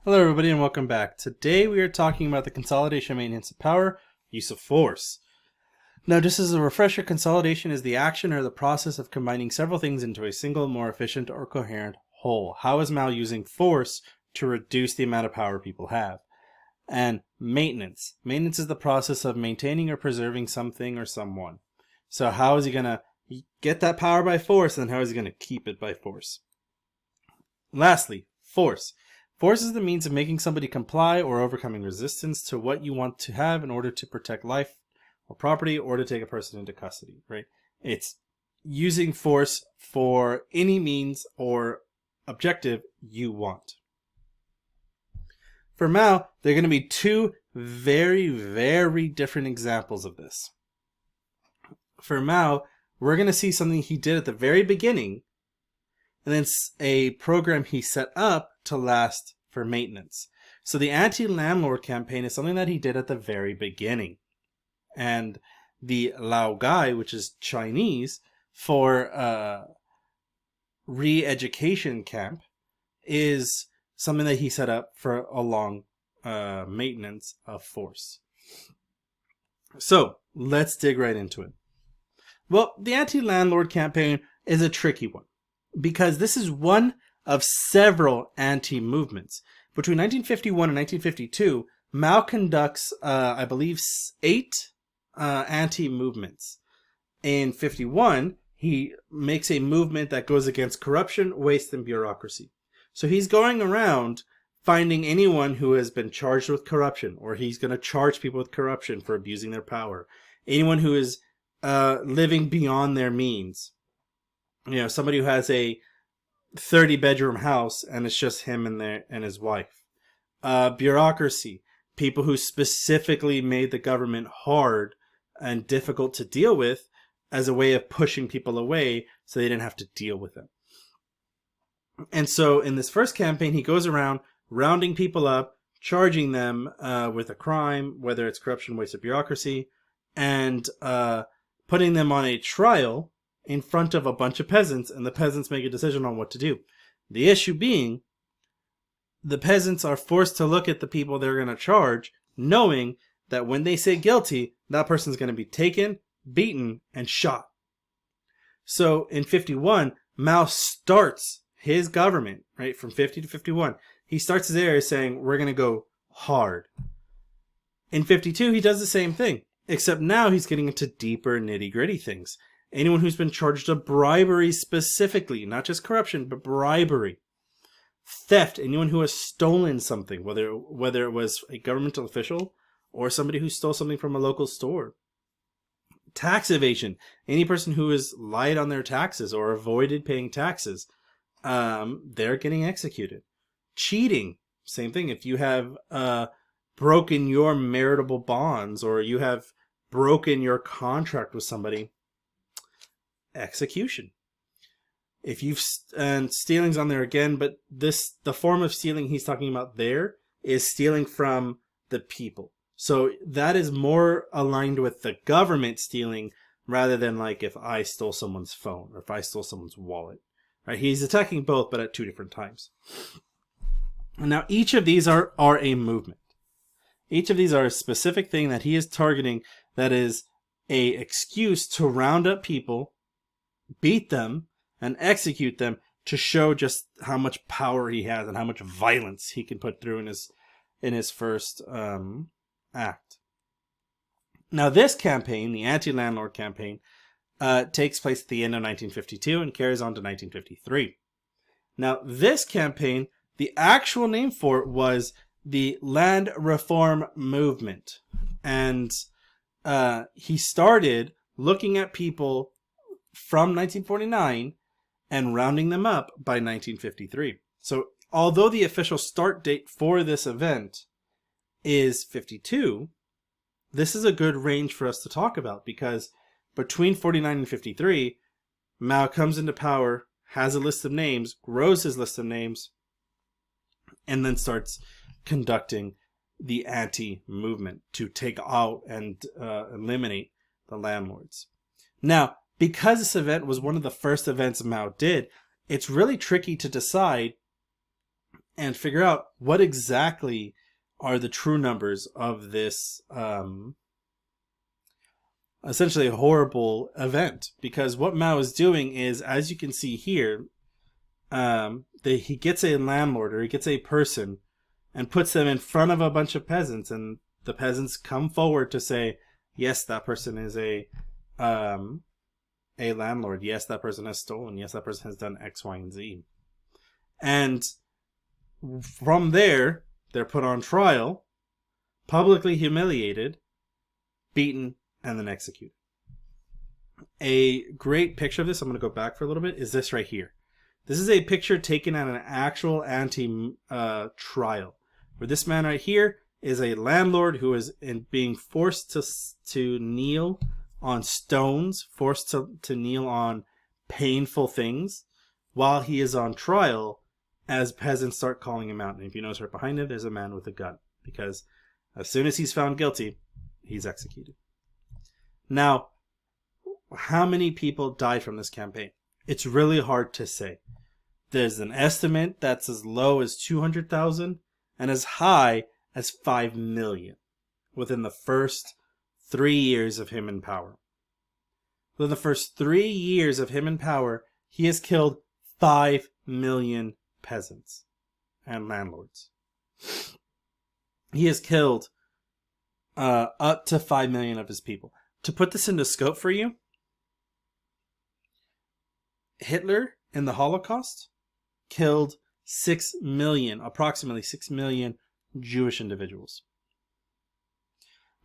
Hello everybody and welcome back. Today we are talking about the consolidation, maintenance of power, use of force. Now just as a refresher, consolidation is the action or the process of combining several things into a single, more efficient or coherent whole. How is Mao using force to reduce the amount of power people have? And maintenance. Maintenance is the process of maintaining or preserving something or someone. So how is he going to get that power by force, and how is he going to keep it by force? Lastly, force. Force is the means of making somebody comply or overcoming resistance to what you want to have in order to protect life or property or to take a person into custody, right? It's using force for any means or objective you want. For Mao, there are going to be two very, very different examples of this. For Mao, we're going to see something he did at the very beginning, and then a program he set up to last for maintenance. So the Anti-Landlord Campaign is something that he did at the very beginning. And the Lao Guy, which is Chinese for re-education camp, is something that he set up for a long maintenance of force. So let's dig right into it. Well, the Anti-Landlord Campaign is a tricky one, because this is one of several anti-movements. Between 1951 and 1952, Mao conducts, I believe, 8 anti-movements. In 51, he makes a movement that goes against corruption, waste, and bureaucracy. So he's going around finding anyone who has been charged with corruption, or he's going to charge people with corruption for abusing their power. Anyone who is living beyond their means. You know, somebody who has a 30-bedroom house and it's just him and his wife. Bureaucracy, people who specifically made the government hard and difficult to deal with as a way of pushing people away so they didn't have to deal with them. And so in this first campaign, he goes around rounding people up, charging them with a crime, whether it's corruption, waste, or bureaucracy, and putting them on a trial in front of a bunch of peasants, and the peasants make a decision on what to do. The issue being, the peasants are forced to look at the people they're going to charge, knowing that when they say guilty, that person's going to be taken, beaten, and shot. So in 51, Mao starts his government, right, from 50 to 51. He starts his area saying, we're going to go hard. In 52, he does the same thing, except now he's getting into deeper nitty-gritty things. Anyone who's been charged of bribery specifically, not just corruption, but bribery. Theft, anyone who has stolen something, whether it was a governmental official or somebody who stole something from a local store. Tax evasion, any person who has lied on their taxes or avoided paying taxes, they're getting executed. Cheating, same thing. If you have broken your maritable bonds or you have broken your contract with somebody, execution. If you've and stealing's on there again, but the form of stealing he's talking about there is stealing from the people. So that is more aligned with the government stealing rather than like if I stole someone's phone or if I stole someone's wallet. Right? He's attacking both, but at two different times. Now each of these are a movement. Each of these are a specific thing that he is targeting that is a excuse to round up people, beat them, and execute them to show just how much power he has and how much violence he can put through in his first act. Now this campaign, the Anti-Landlord Campaign, takes place at the end of 1952 and carries on to 1953. Now this campaign, the actual name for it was the Land Reform Movement. And he started looking at people from 1949 and rounding them up by 1953. So although the official start date for this event is 52, this is a good range for us to talk about, because between 49 and 53, Mao comes into power, has a list of names, grows his list of names, and then starts conducting the anti-movement to take out and eliminate the landlords. Now, because this event was one of the first events Mao did, it's really tricky to decide and figure out what exactly are the true numbers of this essentially a horrible event. Because what Mao is doing is, as you can see here, he gets a landlord, or he gets a person and puts them in front of a bunch of peasants, and the peasants come forward to say, yes, that person is a landlord. Yes, that person has stolen. Yes, that person has done X, Y, and Z. And from there, they're put on trial, publicly humiliated, beaten, and then executed. A great picture of this, I'm going to go back for a little bit, is this right here. This is a picture taken at an actual trial, where this man right here is a landlord who is being forced to kneel on stones, forced to kneel on painful things, while he is on trial, as peasants start calling him out. And if you notice right behind him, there's a man with a gun, because as soon as he's found guilty, he's executed. Now, how many people died from this campaign? It's really hard to say. There's an estimate that's as low as 200,000 and as high as 5 million within the first 3 years of him in power. Within the first 3 years of him in power, he has killed 5 million peasants and landlords. He has killed up to 5 million of his people. To put this into scope for you, Hitler in the Holocaust killed 6 million, approximately 6 million Jewish individuals.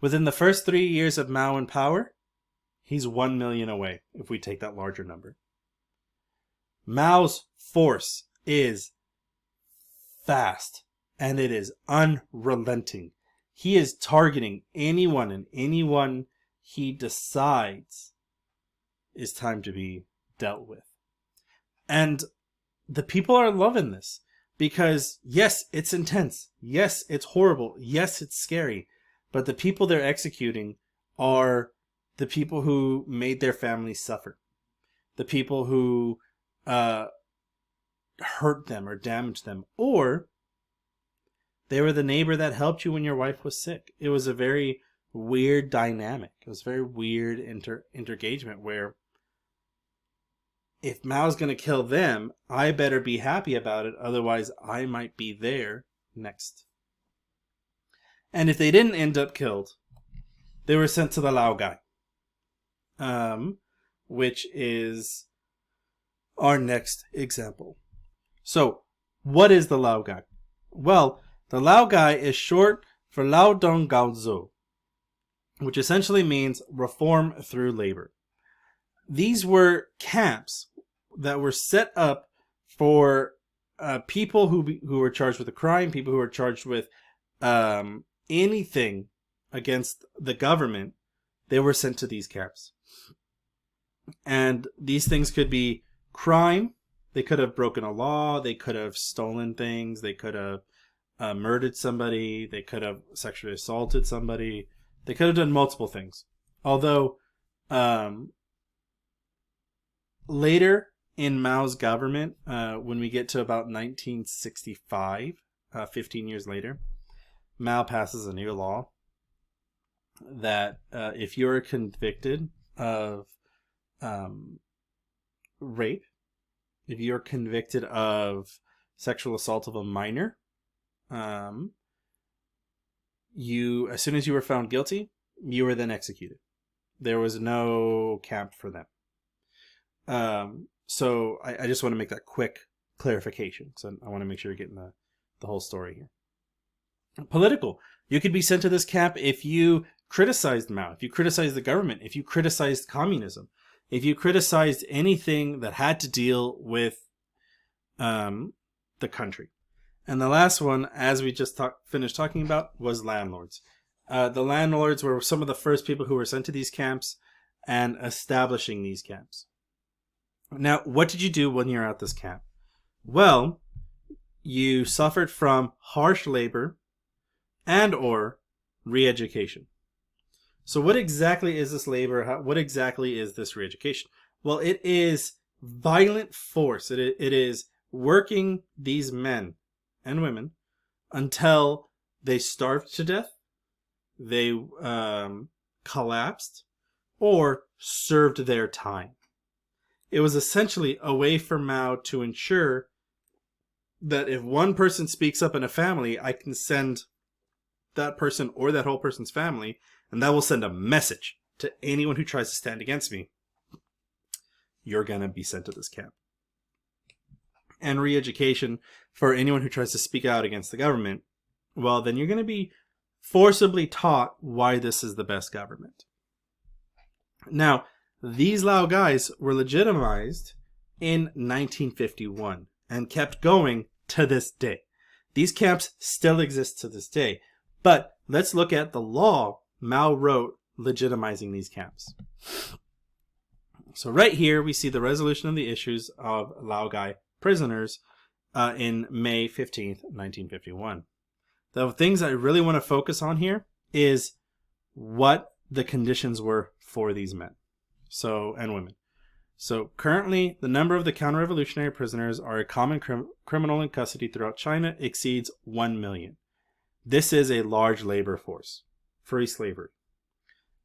Within the first 3 years of Mao in power, he's 1 million away, if we take that larger number. Mao's force is fast, and it is unrelenting. He is targeting anyone and anyone he decides is time to be dealt with. And the people are loving this, because yes, it's intense. Yes, it's horrible. Yes, it's scary. But the people they're executing are the people who made their families suffer. The people who hurt them or damaged them. Or they were the neighbor that helped you when your wife was sick. It was a very weird dynamic. It was a very weird interengagement where if Mao's going to kill them, I better be happy about it. Otherwise, I might be there next. And if they didn't end up killed, they were sent to the Lao Guy, which is our next example. So, what is the Lao Guy? Well, the Lao Guy is short for Lao Dong Gao Zo, which essentially means reform through labor. These were camps that were set up for people who were charged with a crime, people who were charged with anything against the government. They were sent to these camps. And these things could be crime. They could have broken a law. They could have stolen things. They could have murdered somebody. They could have sexually assaulted somebody. They could have done multiple things. Although later in Mao's government, when we get to about 1965, 15 years later, Mao passes a new law that if you're convicted of rape, if you're convicted of sexual assault of a minor, you, as soon as you were found guilty, you were then executed. There was no camp for them. So I just want to make that quick clarification. So I want to make sure you're getting the whole story here. Political. You could be sent to this camp if you criticized Mao, if you criticized the government, if you criticized communism, if you criticized anything that had to deal with the country. And the last one, as we just finished talking about, was landlords. The landlords were some of the first people who were sent to these camps and establishing these camps. Now, what did you do when you're at this camp? Well, you suffered from harsh labor and or re-education. So what exactly is this labor? What exactly is this re-education? Well, it is violent force. It is working these men and women until they starved to death, they collapsed, or served their time. It was essentially a way for Mao to ensure that if one person speaks up in a family, I can send that person or that whole person's family, and that will send a message to anyone who tries to stand against me. You're going to be sent to this camp. And re-education for anyone who tries to speak out against the government. Well, then you're going to be forcibly taught why this is the best government. Now, these Lao Guys were legitimized in 1951 and kept going to this day. These camps still exist to this day. But let's look at the law Mao wrote legitimizing these camps. So right here we see the resolution of the issues of Lao Guy Prisoners in May 15th, 1951. The things I really want to focus on here is what the conditions were for these men and women. So currently, the number of the counter-revolutionary prisoners are a common criminal in custody throughout China exceeds 1 million. This is a large labor force, free slavery.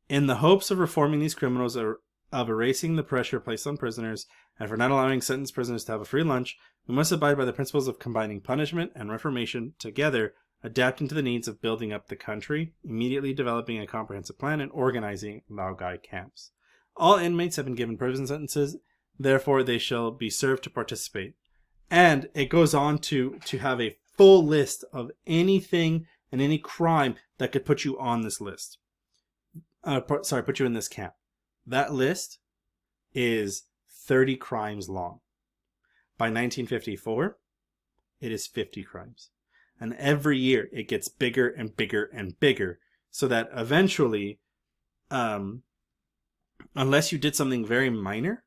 In the hopes of reforming these criminals, of erasing the pressure placed on prisoners, and for not allowing sentenced prisoners to have a free lunch, we must abide by the principles of combining punishment and reformation together, adapting to the needs of building up the country, immediately developing a comprehensive plan, and organizing Lao Guy camps. All inmates have been given prison sentences, therefore they shall be served to participate. And it goes on to have a full list of anything and any crime that could put you on this list. Put you in this camp. That list is 30 crimes long. By 1954, it is 50 crimes. And every year it gets bigger and bigger and bigger, so that eventually, unless you did something very minor,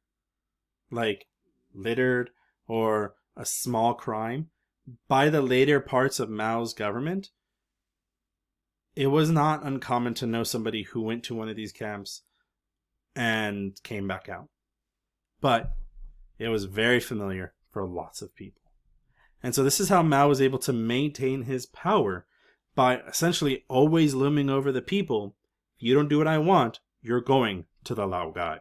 like littered or a small crime, by the later parts of Mao's government, it was not uncommon to know somebody who went to one of these camps and came back out. But it was very familiar for lots of people. And so this is how Mao was able to maintain his power, by essentially always looming over the people. If you don't do what I want, you're going to the Lao Guy.